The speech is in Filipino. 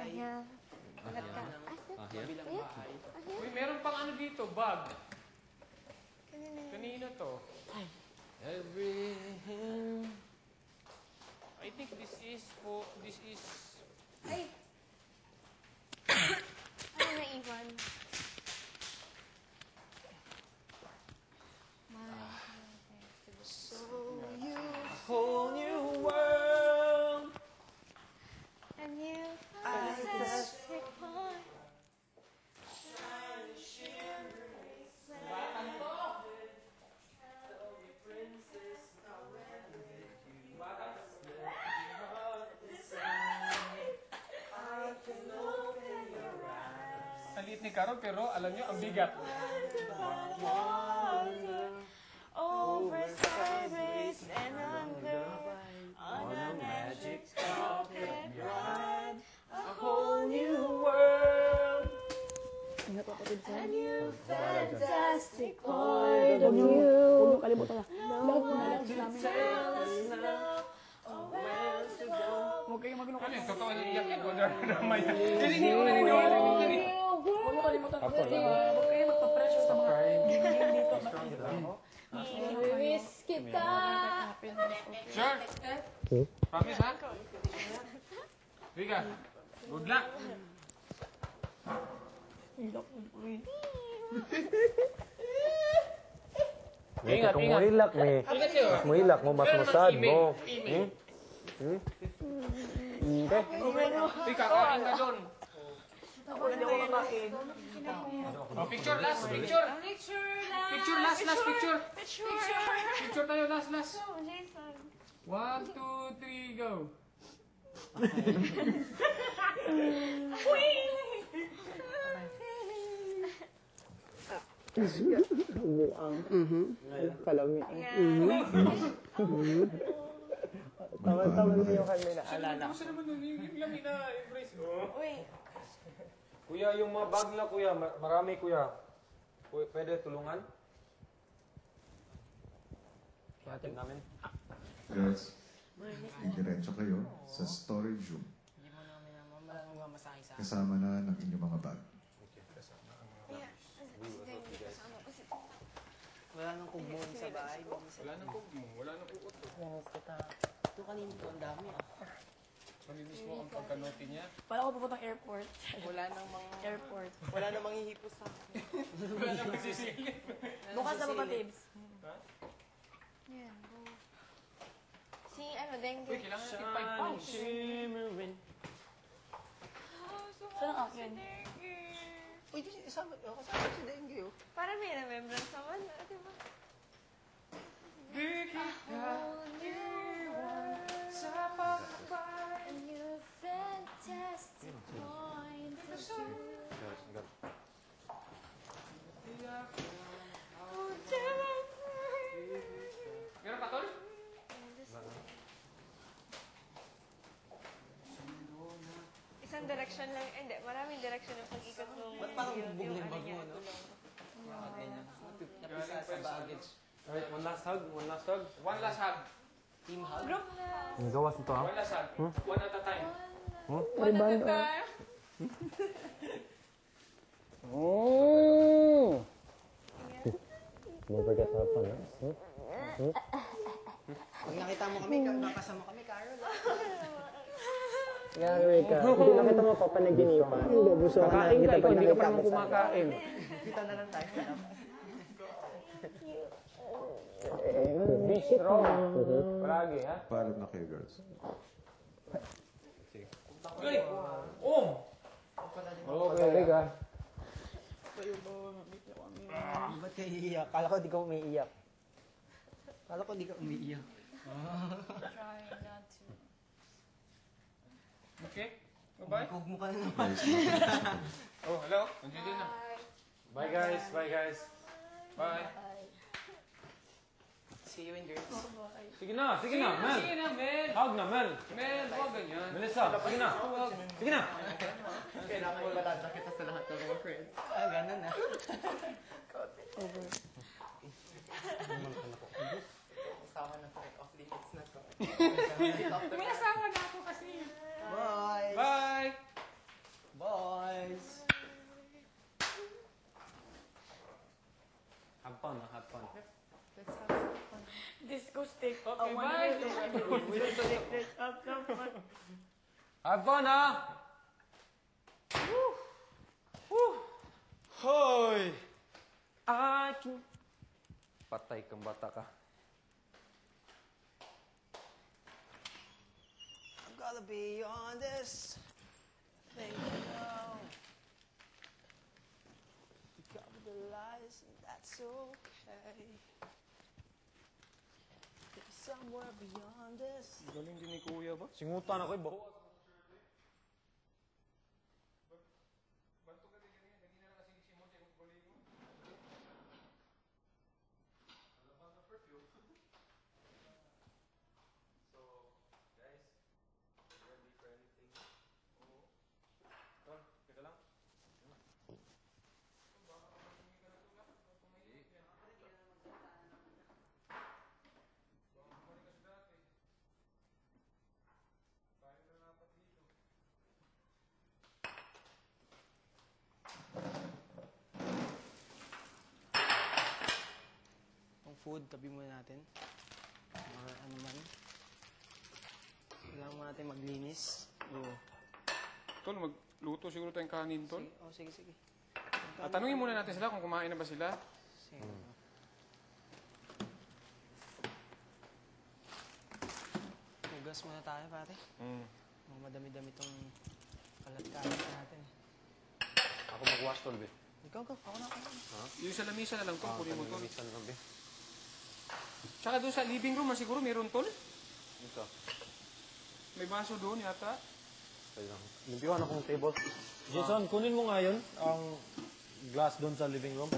Ahya. Kabilang bahay. Uy, meron pang ano dito, bag. Kanino to? Everything. I think this is Ay! Ano na, Ivan? Whole new world. And you fantastic point. Ang liit ni Caro, pero alam nyo, ang bigat. Over sideways and under on a magic carpet ride. A whole new world. A new fantastic point of view. Love to tell us now. Oh, where to go. Ano yung totoo niya iyak yung wala na naman yan. Kasi hindi ko naniniwala yung yan eh. Huwag mo kalimutan ko. Huwag kayo magpa-pressure sa mga game dito. Miss kita. Sure? Promise ha? Vika, good luck. Ingat, kung muhilak ni. Mas muhilak mo, mas masad mo. Vika, kain ka doon. Ako hindi ako kakain. Oh, picture last, picture. Picture last, picture. Picture tayo, last. Oh, Jason. 1, 2, 3, go. Kalami. Tama-tama niyo kami na alala. Gusto naman nun, yung lami na embrace. Uy. Kuya, yung mga bag na kuya, marami kuya. Pwede tulungan? Atin namin. Girls, diretso kayo sa storage room. Hindi mo namin mamasahe sa akin. Kasama na ng inyong mga bag. Wala nang kugmuhan sa bahay. Wala nang kugmo, wala nang uot. Ito kanina to, ang dami ah. Mamimiss mo ang pagkanote niya. Paano ako pupuntang airport? Wala nang mga... Airport. Wala nang manghihipos sa akin. Wala nang magsisilip. Bukas na ba ba, Tibbs? Yan, go. Si ano, dengue. Uy, kailangan natin 5 pounds. Shimmering. Saan ang akin? Uy, kasama si Dengue oh. Para may remembrance naman, diba? Sa pagbabay. A new fantastic point of view. Meron pa, Tol? Isang direction lang, hindi, maraming direction yung pag-ikot ng Ba't parang yung bugbog na yung ano bag niya, mo, no? tulong. Mga ganyan. Napisa sa baggage. Alright, one last hug. One last hug. Team hug. Group na. Ang gawas nito ha? One last hug. One at a time. One at a time. Oh! Don't forget to have fun, ha? Pag nakita mo kami, nakasama kami, Carol. Gagawin ka. Hindi nakita mo papanaginipan. Kakain ka, ikaw hindi ka pa naman kumakain. Kita na lang tayo sa labas. Be strong. Palagi, ha? Paalam na kayo, girls. Uy! Okay, ka. Ba't kayo iiyak? Kala ko di ka umiiyak. Kala ko di ka umiiyak. Trying not to. Okay? Bye-bye. Kug mo ka na naman. Oh, hello? Nandiyo din na. Bye, guys. Bye, guys. Bye. See you in girls. Sige na, Mel. Sige na, Mel. Hug na, Mel. Mel, huwag ganyan. Melissa, sige na. Sige na. Kailangan mo balata kita sa lahat ng mga friends. Ah, ganun na. Kasama na po off limits na to. May asawa na ako kasi. Bye! Bye! Okay, bye. Have fun, ha? Hoy! Patay kang bata ka. I'm gonna be on this thing now. Cover the lies, and that's okay. Somewhere beyond this. Galing din ni Kuya ba? Singutan ako, baho. Ang food, tabi muna natin. Or ano man. Kailangan mo natin maglinis. Oo. Tol, magluto siguro tayong kanin, Tol. Sige, sige. Tanungin muna natin sila kung kumain na ba sila. Sige. Hugas muna tayo, pare. Mga madami-dami tong kalat-kalat natin. Ako mag-wash, Tol, be. Ikaw, ako na. Yung sa lamisa na lang, Tol. Kunin mo, Tol. Minsan lang, be. Tsaka doon sa living room, siguro mayroon, Tol. Ito. May baso doon yata. Kaya lang. Limpiwan akong table. Jason, kunin mo nga yun, ang glass doon sa living room.